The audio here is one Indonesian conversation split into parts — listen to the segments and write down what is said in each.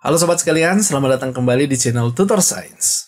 Halo sobat sekalian, selamat datang kembali di channel Tutor Science.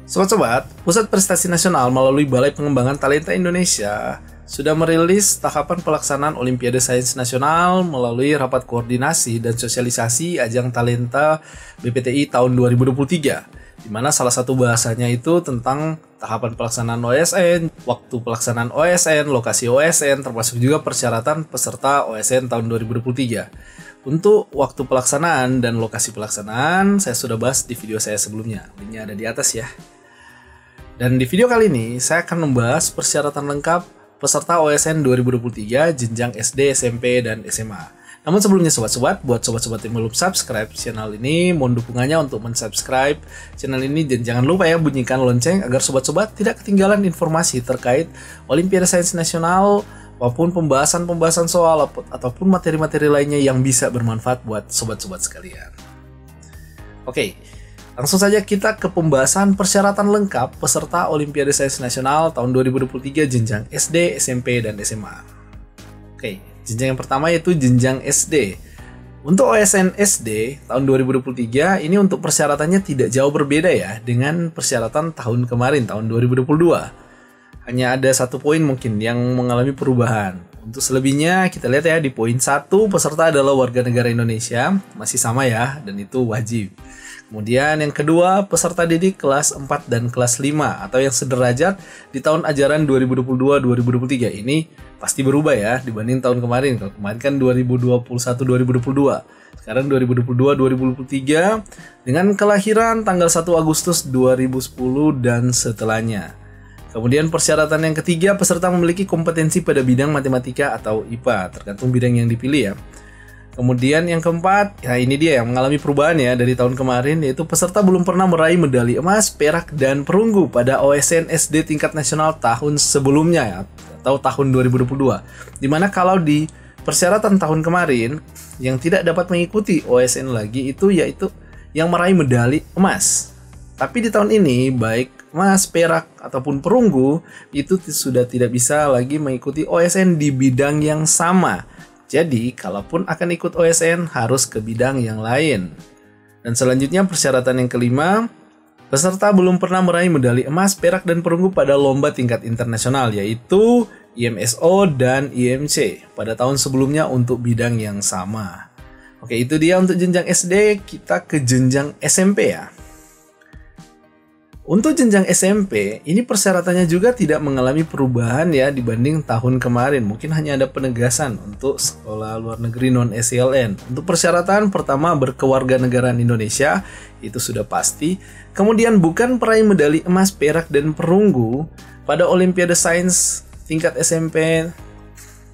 Sobat-sobat, Pusat Prestasi Nasional melalui Balai Pengembangan Talenta Indonesia sudah merilis tahapan pelaksanaan Olimpiade Sains Nasional melalui rapat koordinasi dan sosialisasi ajang talenta BPTI tahun 2023, di mana salah satu bahasanya itu tentang tahapan pelaksanaan OSN, waktu pelaksanaan OSN, lokasi OSN, termasuk juga persyaratan peserta OSN tahun 2023. Untuk waktu pelaksanaan dan lokasi pelaksanaan, saya sudah bahas di video saya sebelumnya, linknya ada di atas ya. Dan di video kali ini, saya akan membahas persyaratan lengkap peserta OSN 2023 jenjang SD, SMP, dan SMA. Namun sebelumnya sobat-sobat, buat sobat-sobat yang belum subscribe channel ini, mohon dukungannya untuk mensubscribe channel ini dan jangan lupa ya bunyikan lonceng agar sobat-sobat tidak ketinggalan informasi terkait Olimpiade Sains Nasional maupun pembahasan soal ataupun materi-materi lainnya yang bisa bermanfaat buat sobat-sobat sekalian. Oke, langsung saja kita ke pembahasan persyaratan lengkap peserta Olimpiade Sains Nasional tahun 2023 jenjang SD, SMP, dan SMA. Oke, jenjang yang pertama yaitu jenjang SD. Untuk OSN SD tahun 2023 ini untuk persyaratannya tidak jauh berbeda ya dengan persyaratan tahun kemarin tahun 2022. Hanya ada satu poin mungkin yang mengalami perubahan. Untuk selebihnya kita lihat ya di poin 1 peserta adalah warga negara Indonesia, masih sama ya dan itu wajib. Kemudian yang kedua, peserta didik kelas 4 dan kelas 5 atau yang sederajat di tahun ajaran 2022-2023 ini pasti berubah ya dibanding tahun kemarin. Kalau kemarin kan 2021-2022. Sekarang 2022-2023 dengan kelahiran tanggal 1 Agustus 2010 dan setelahnya. Kemudian persyaratan yang ketiga, peserta memiliki kompetensi pada bidang matematika atau IPA, tergantung bidang yang dipilih ya. Kemudian yang keempat, ya ini dia yang mengalami perubahan ya dari tahun kemarin, yaitu peserta belum pernah meraih medali emas, perak, dan perunggu pada OSN SD tingkat nasional tahun sebelumnya ya, atau tahun 2022. Dimana kalau di persyaratan tahun kemarin, yang tidak dapat mengikuti OSN lagi itu yaitu yang meraih medali emas. Tapi di tahun ini, baik emas, perak, ataupun perunggu, itu sudah tidak bisa lagi mengikuti OSN di bidang yang sama. Jadi, kalaupun akan ikut OSN, harus ke bidang yang lain. Dan selanjutnya, persyaratan yang kelima, peserta belum pernah meraih medali emas, perak, dan perunggu pada lomba tingkat internasional, yaitu IMSO dan IMC, pada tahun sebelumnya untuk bidang yang sama. Oke, itu dia untuk jenjang SD, kita ke jenjang SMP ya. Untuk jenjang SMP, ini persyaratannya juga tidak mengalami perubahan ya dibanding tahun kemarin. Mungkin hanya ada penegasan untuk sekolah luar negeri non-SELN. Untuk persyaratan pertama berkewarganegaraan Indonesia, itu sudah pasti. Kemudian bukan peraih medali emas, perak, dan perunggu pada Olimpiade Sains tingkat SMP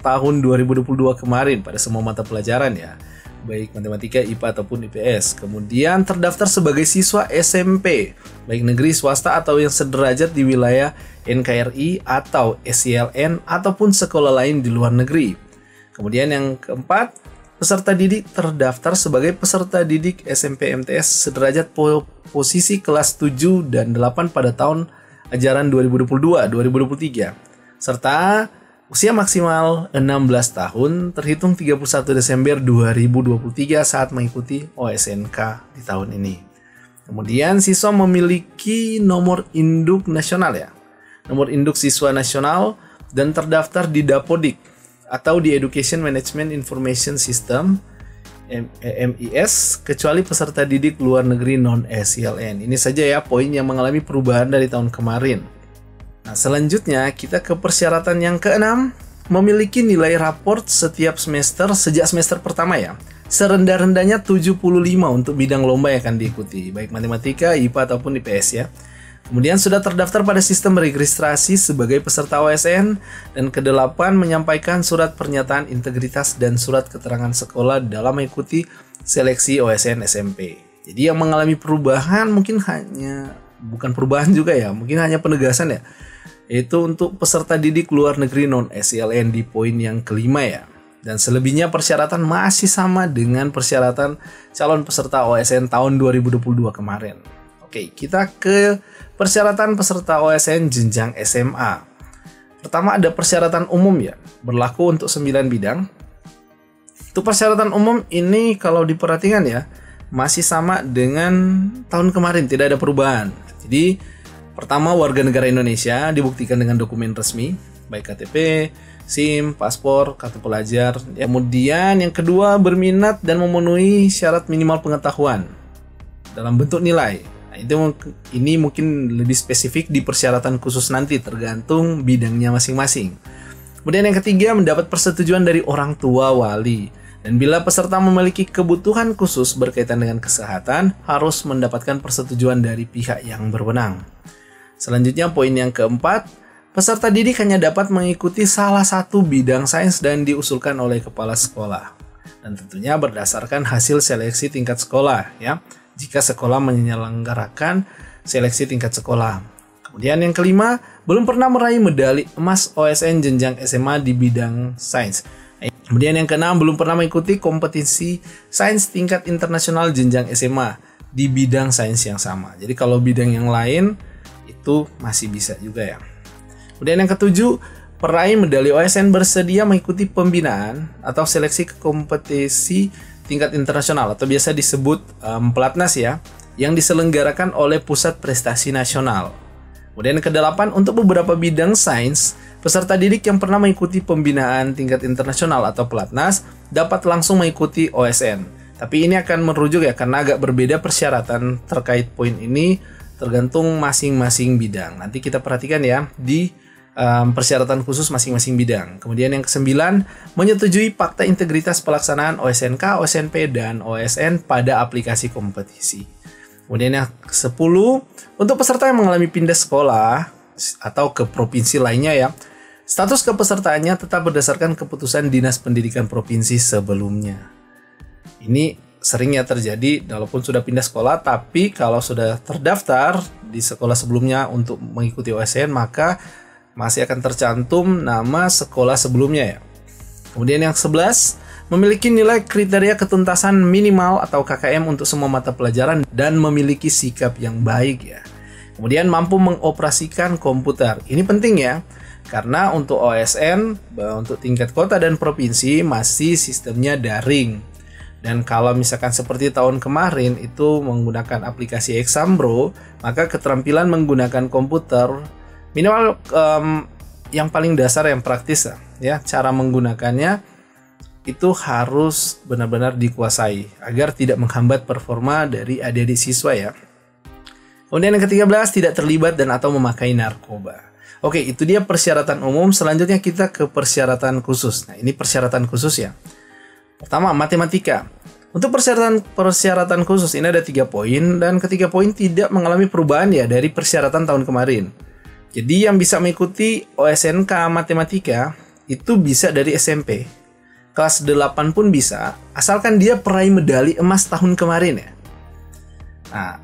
tahun 2022 kemarin pada semua mata pelajaran ya. Baik matematika, IPA, ataupun IPS. Kemudian terdaftar sebagai siswa SMP, baik negeri, swasta, atau yang sederajat di wilayah NKRI atau SELN, ataupun sekolah lain di luar negeri. Kemudian yang keempat, peserta didik terdaftar sebagai peserta didik SMP MTS sederajat posisi kelas 7 dan 8 pada tahun ajaran 2022-2023. Serta usia maksimal 16 tahun terhitung 31 Desember 2023 saat mengikuti OSNK di tahun ini. Kemudian siswa memiliki nomor induk nasional ya. Nomor induk siswa nasional dan terdaftar di Dapodik atau di Education Management Information System EMIS kecuali peserta didik luar negeri non-SELN. Ini saja ya poin yang mengalami perubahan dari tahun kemarin. Nah, selanjutnya kita ke persyaratan yang keenam, memiliki nilai raport setiap semester sejak semester pertama ya. Serendah-rendahnya 75 untuk bidang lomba yang akan diikuti, baik matematika, IPA, ataupun IPS ya. Kemudian sudah terdaftar pada sistem registrasi sebagai peserta OSN, dan ke-8 menyampaikan surat pernyataan integritas dan surat keterangan sekolah dalam mengikuti seleksi OSN SMP. Jadi yang mengalami perubahan mungkin hanya, bukan perubahan juga ya, mungkin hanya penegasan ya. yaitu untuk peserta didik luar negeri non-SELN di poin yang kelima ya. Dan selebihnya persyaratan masih sama dengan persyaratan calon peserta OSN tahun 2022 kemarin. Oke, kita ke persyaratan peserta OSN jenjang SMA. Pertama ada persyaratan umum ya, berlaku untuk 9 bidang. Untuk persyaratan umum ini kalau diperhatikan ya, masih sama dengan tahun kemarin, tidak ada perubahan. Jadi pertama, warga negara Indonesia dibuktikan dengan dokumen resmi, baik KTP, SIM, paspor, kartu pelajar. Kemudian yang kedua, berminat dan memenuhi syarat minimal pengetahuan dalam bentuk nilai. Nah, ini mungkin lebih spesifik di persyaratan khusus nanti, tergantung bidangnya masing-masing. Kemudian yang ketiga, mendapat persetujuan dari orang tua wali. Dan bila peserta memiliki kebutuhan khusus berkaitan dengan kesehatan, harus mendapatkan persetujuan dari pihak yang berwenang. Selanjutnya poin yang keempat, peserta didik hanya dapat mengikuti salah satu bidang sains dan diusulkan oleh kepala sekolah. Dan tentunya berdasarkan hasil seleksi tingkat sekolah ya, jika sekolah menyelenggarakan seleksi tingkat sekolah. Kemudian yang kelima, belum pernah meraih medali emas OSN jenjang SMA di bidang sains. Kemudian yang keenam, belum pernah mengikuti kompetisi sains tingkat internasional jenjang SMA di bidang sains yang sama. Jadi kalau bidang yang lain itu masih bisa juga ya. Kemudian yang ketujuh, peraih medali OSN bersedia mengikuti pembinaan atau seleksi ke kompetisi tingkat internasional atau biasa disebut Pelatnas ya, yang diselenggarakan oleh Pusat Prestasi Nasional. Kemudian yang kedelapan, untuk beberapa bidang sains, peserta didik yang pernah mengikuti pembinaan tingkat internasional atau Pelatnas dapat langsung mengikuti OSN. Tapi ini akan merujuk ya, karena agak berbeda persyaratan terkait poin ini tergantung masing-masing bidang. Nanti kita perhatikan ya di persyaratan khusus masing-masing bidang. Kemudian yang kesembilan, menyetujui fakta integritas pelaksanaan OSNK, OSNP, dan OSN pada aplikasi kompetisi. Kemudian yang ke-10, untuk peserta yang mengalami pindah sekolah atau ke provinsi lainnya ya, status kepesertaannya tetap berdasarkan keputusan Dinas Pendidikan Provinsi sebelumnya. Ini seringnya terjadi walaupun sudah pindah sekolah, tapi kalau sudah terdaftar di sekolah sebelumnya untuk mengikuti OSN, maka masih akan tercantum nama sekolah sebelumnya ya. Kemudian yang 11, memiliki nilai kriteria ketuntasan minimal atau KKM untuk semua mata pelajaran dan memiliki sikap yang baik ya. Kemudian mampu mengoperasikan komputer. Ini penting ya, karena untuk OSN, untuk tingkat kota dan provinsi masih sistemnya daring. Dan kalau misalkan seperti tahun kemarin itu menggunakan aplikasi Exambro, maka keterampilan menggunakan komputer minimal yang paling dasar yang praktis ya, cara menggunakannya itu harus benar-benar dikuasai agar tidak menghambat performa dari adik-adik siswa ya. Kemudian yang ke-13, tidak terlibat dan atau memakai narkoba. Oke, itu dia persyaratan umum. Selanjutnya kita ke persyaratan khusus. Nah, ini persyaratan khusus ya. Pertama, matematika. Untuk persyaratan khusus ini ada 3 poin, dan ketiga poin tidak mengalami perubahan ya dari persyaratan tahun kemarin. Jadi yang bisa mengikuti OSNK matematika itu bisa dari SMP. Kelas 8 pun bisa, asalkan dia peraih medali emas tahun kemarin ya. Nah,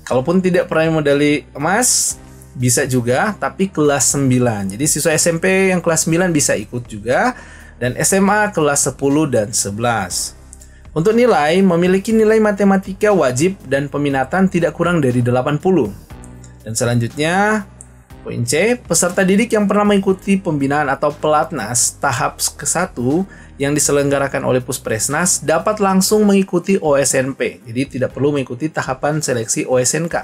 kalaupun tidak peraih medali emas, bisa juga, tapi kelas 9. Jadi siswa SMP yang kelas 9 bisa ikut juga, dan SMA kelas 10 dan 11. Untuk nilai, memiliki nilai matematika wajib dan peminatan tidak kurang dari 80. Dan selanjutnya, poin C, peserta didik yang pernah mengikuti pembinaan atau Pelatnas tahap ke-1 yang diselenggarakan oleh Puspresnas dapat langsung mengikuti OSNP. Jadi tidak perlu mengikuti tahapan seleksi OSNK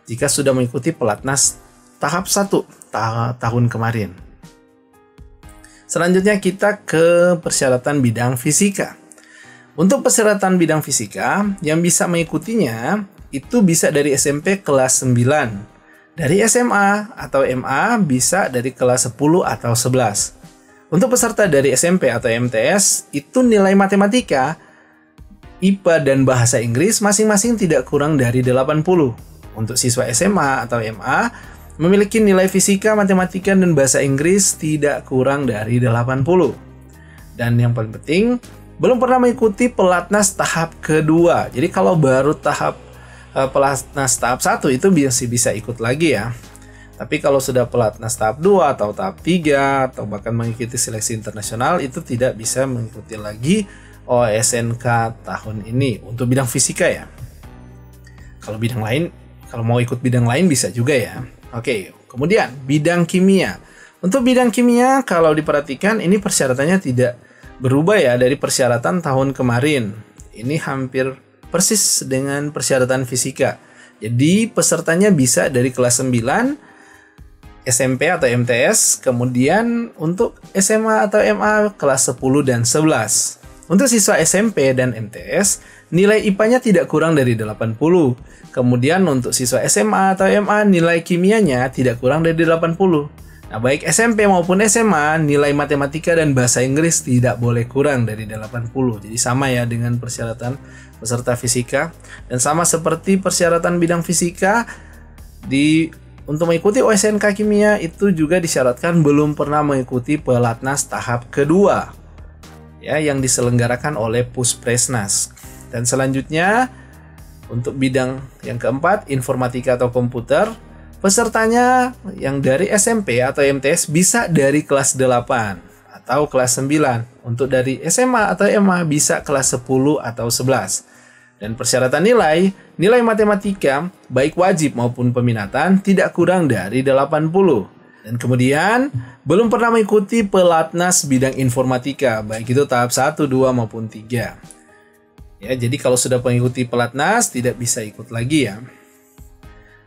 jika sudah mengikuti Pelatnas tahap 1 tahun kemarin. Selanjutnya kita ke persyaratan bidang fisika. Untuk persyaratan bidang fisika yang bisa mengikutinya itu bisa dari SMP kelas 9. Dari SMA atau MA bisa dari kelas 10 atau 11. Untuk peserta dari SMP atau MTS, itu nilai matematika, IPA, dan bahasa Inggris masing-masing tidak kurang dari 80. Untuk siswa SMA atau MA, memiliki nilai fisika, matematika, dan bahasa Inggris tidak kurang dari 80. Dan yang paling penting, belum pernah mengikuti Pelatnas tahap kedua. Jadi kalau baru tahap Pelatnas tahap 1 itu bisa ikut lagi ya. Tapi kalau sudah pelatnas tahap 2 atau tahap 3 atau bahkan mengikuti seleksi internasional, itu tidak bisa mengikuti lagi OSNK tahun ini untuk bidang fisika ya. Kalau bidang lain, kalau mau ikut bidang lain bisa juga ya. Oke, kemudian bidang kimia. Untuk bidang kimia kalau diperhatikan ini persyaratannya tidak berubah ya dari persyaratan tahun kemarin. Ini hampir persis dengan persyaratan fisika. Jadi pesertanya bisa dari kelas 9 SMP atau MTS, kemudian untuk SMA atau MA kelas 10 dan 11. Untuk siswa SMP dan MTS, nilai IPA-nya tidak kurang dari 80. Kemudian untuk siswa SMA atau MA, nilai kimianya tidak kurang dari 80. Nah, baik SMP maupun SMA, nilai matematika dan bahasa Inggris tidak boleh kurang dari 80. Jadi sama ya dengan persyaratan peserta fisika. Dan sama seperti persyaratan bidang fisika, untuk mengikuti OSNK kimia itu juga disyaratkan belum pernah mengikuti pelatnas tahap kedua ya, yang diselenggarakan oleh Puspresnas. Dan selanjutnya untuk bidang yang keempat, informatika atau komputer, pesertanya yang dari SMP atau MTS bisa dari kelas 8 atau kelas 9. Untuk dari SMA atau MA bisa kelas 10 atau 11. Dan persyaratan nilai matematika baik wajib maupun peminatan tidak kurang dari 80. Dan kemudian belum pernah mengikuti pelatnas bidang informatika baik itu tahap 1, 2 maupun 3. Ya, jadi kalau sudah mengikuti pelatnas tidak bisa ikut lagi ya.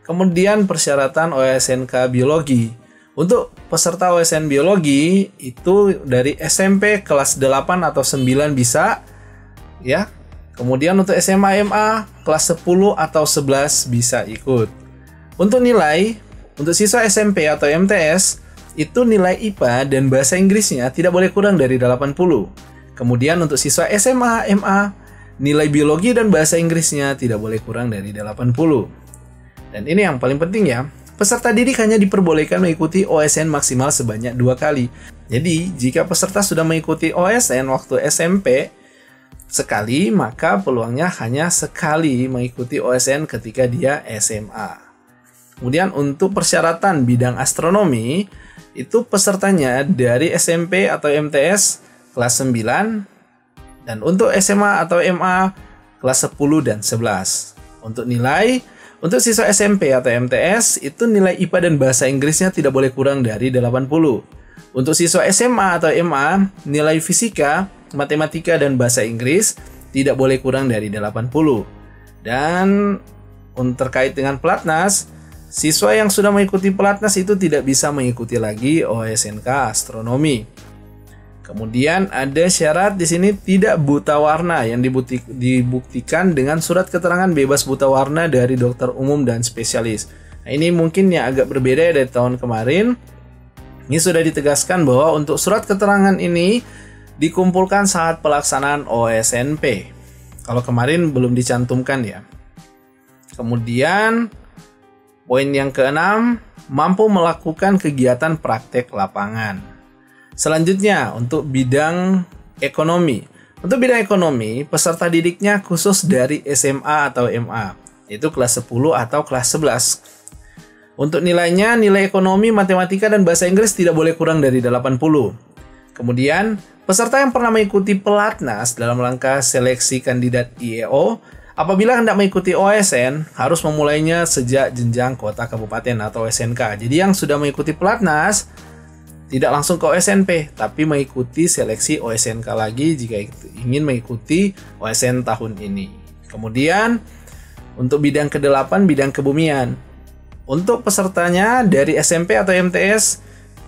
Kemudian persyaratan OSNK biologi. Untuk peserta OSN biologi itu dari SMP kelas 8 atau 9 bisa ya. Kemudian untuk SMA MA kelas 10 atau 11 bisa ikut. Untuk nilai, untuk siswa SMP atau MTS, itu nilai IPA dan bahasa Inggrisnya tidak boleh kurang dari 80. Kemudian untuk siswa SMA MA, nilai biologi dan bahasa Inggrisnya tidak boleh kurang dari 80. Dan ini yang paling penting ya, peserta didik hanya diperbolehkan mengikuti OSN maksimal sebanyak 2 kali. Jadi, jika peserta sudah mengikuti OSN waktu SMP, sekali, maka peluangnya hanya sekali mengikuti OSN ketika dia SMA. Kemudian untuk persyaratan bidang astronomi, itu pesertanya dari SMP atau MTS kelas 9, dan untuk SMA atau MA kelas 10 dan 11. Untuk nilai, untuk siswa SMP atau MTS, itu nilai IPA dan bahasa Inggrisnya tidak boleh kurang dari 80. Untuk siswa SMA atau MA, nilai fisika, matematika dan bahasa Inggris tidak boleh kurang dari 80. Dan terkait dengan pelatnas, siswa yang sudah mengikuti pelatnas itu tidak bisa mengikuti lagi OSNK astronomi. Kemudian ada syarat di sini tidak buta warna yang dibuktikan dengan surat keterangan bebas buta warna dari dokter umum dan spesialis. Nah, ini mungkin yang agak berbeda dari tahun kemarin. Ini sudah ditegaskan bahwa untuk surat keterangan ini dikumpulkan saat pelaksanaan OSNP. Kalau kemarin belum dicantumkan ya. Kemudian poin yang keenam, mampu melakukan kegiatan praktek lapangan. Selanjutnya untuk bidang ekonomi. Untuk bidang ekonomi, peserta didiknya khusus dari SMA atau MA, yaitu kelas 10 atau kelas 11. Untuk nilainya, nilai ekonomi, matematika, dan bahasa Inggris tidak boleh kurang dari 80. Kemudian, peserta yang pernah mengikuti pelatnas dalam rangka seleksi kandidat IEO, apabila hendak mengikuti OSN, harus memulainya sejak jenjang kota kabupaten atau SNK. Jadi yang sudah mengikuti pelatnas, tidak langsung ke OSNP, tapi mengikuti seleksi OSNK lagi jika ingin mengikuti OSN tahun ini. Kemudian, untuk bidang ke-8, bidang kebumian. Untuk pesertanya dari SMP atau MTS,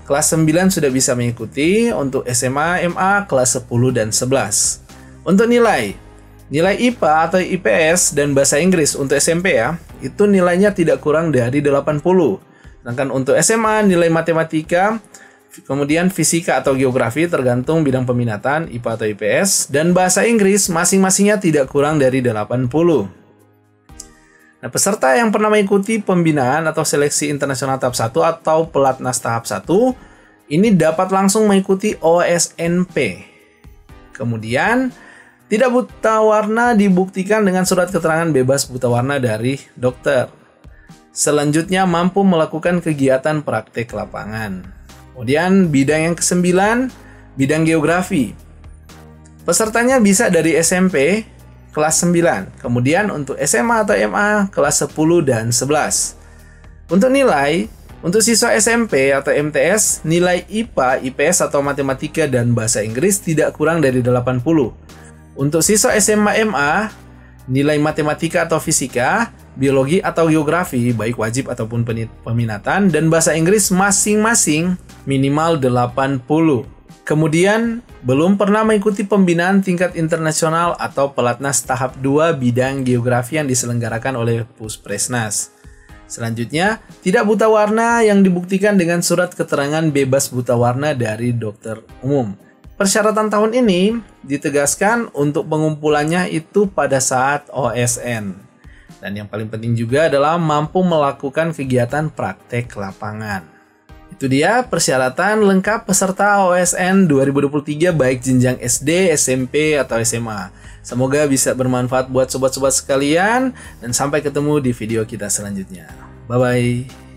kelas 9 sudah bisa mengikuti. Untuk SMA, MA, kelas 10 dan 11. Untuk nilai IPA atau IPS dan bahasa Inggris untuk SMP ya, itu nilainya tidak kurang dari 80. Sedangkan untuk SMA, nilai matematika, kemudian fisika atau geografi tergantung bidang peminatan, IPA atau IPS, dan bahasa Inggris masing-masingnya tidak kurang dari 80. Nah, peserta yang pernah mengikuti pembinaan atau seleksi internasional tahap 1 atau pelatnas tahap 1 ini dapat langsung mengikuti OSNP. Kemudian, tidak buta warna dibuktikan dengan surat keterangan bebas buta warna dari dokter. Selanjutnya mampu melakukan kegiatan praktek lapangan. Kemudian bidang yang kesembilan, bidang geografi. Pesertanya bisa dari SMP kelas 9, kemudian untuk SMA atau MA kelas 10 dan 11. Untuk nilai, untuk siswa SMP atau MTS, nilai IPA, IPS atau matematika dan bahasa Inggris tidak kurang dari 80. Untuk siswa SMA MA, nilai matematika atau fisika, biologi atau geografi, baik wajib ataupun peminatan, dan bahasa Inggris masing-masing minimal 80. Kemudian, belum pernah mengikuti pembinaan tingkat internasional atau pelatnas tahap 2 bidang geografi yang diselenggarakan oleh Puspresnas. Selanjutnya, tidak buta warna yang dibuktikan dengan surat keterangan bebas buta warna dari dokter umum. Persyaratan tahun ini ditegaskan untuk pengumpulannya itu pada saat OSN. Dan yang paling penting juga adalah mampu melakukan kegiatan praktek lapangan. Itu dia persyaratan lengkap peserta OSN 2023 baik jenjang SD, SMP, atau SMA. Semoga bisa bermanfaat buat sobat-sobat sekalian dan sampai ketemu di video kita selanjutnya. Bye-bye.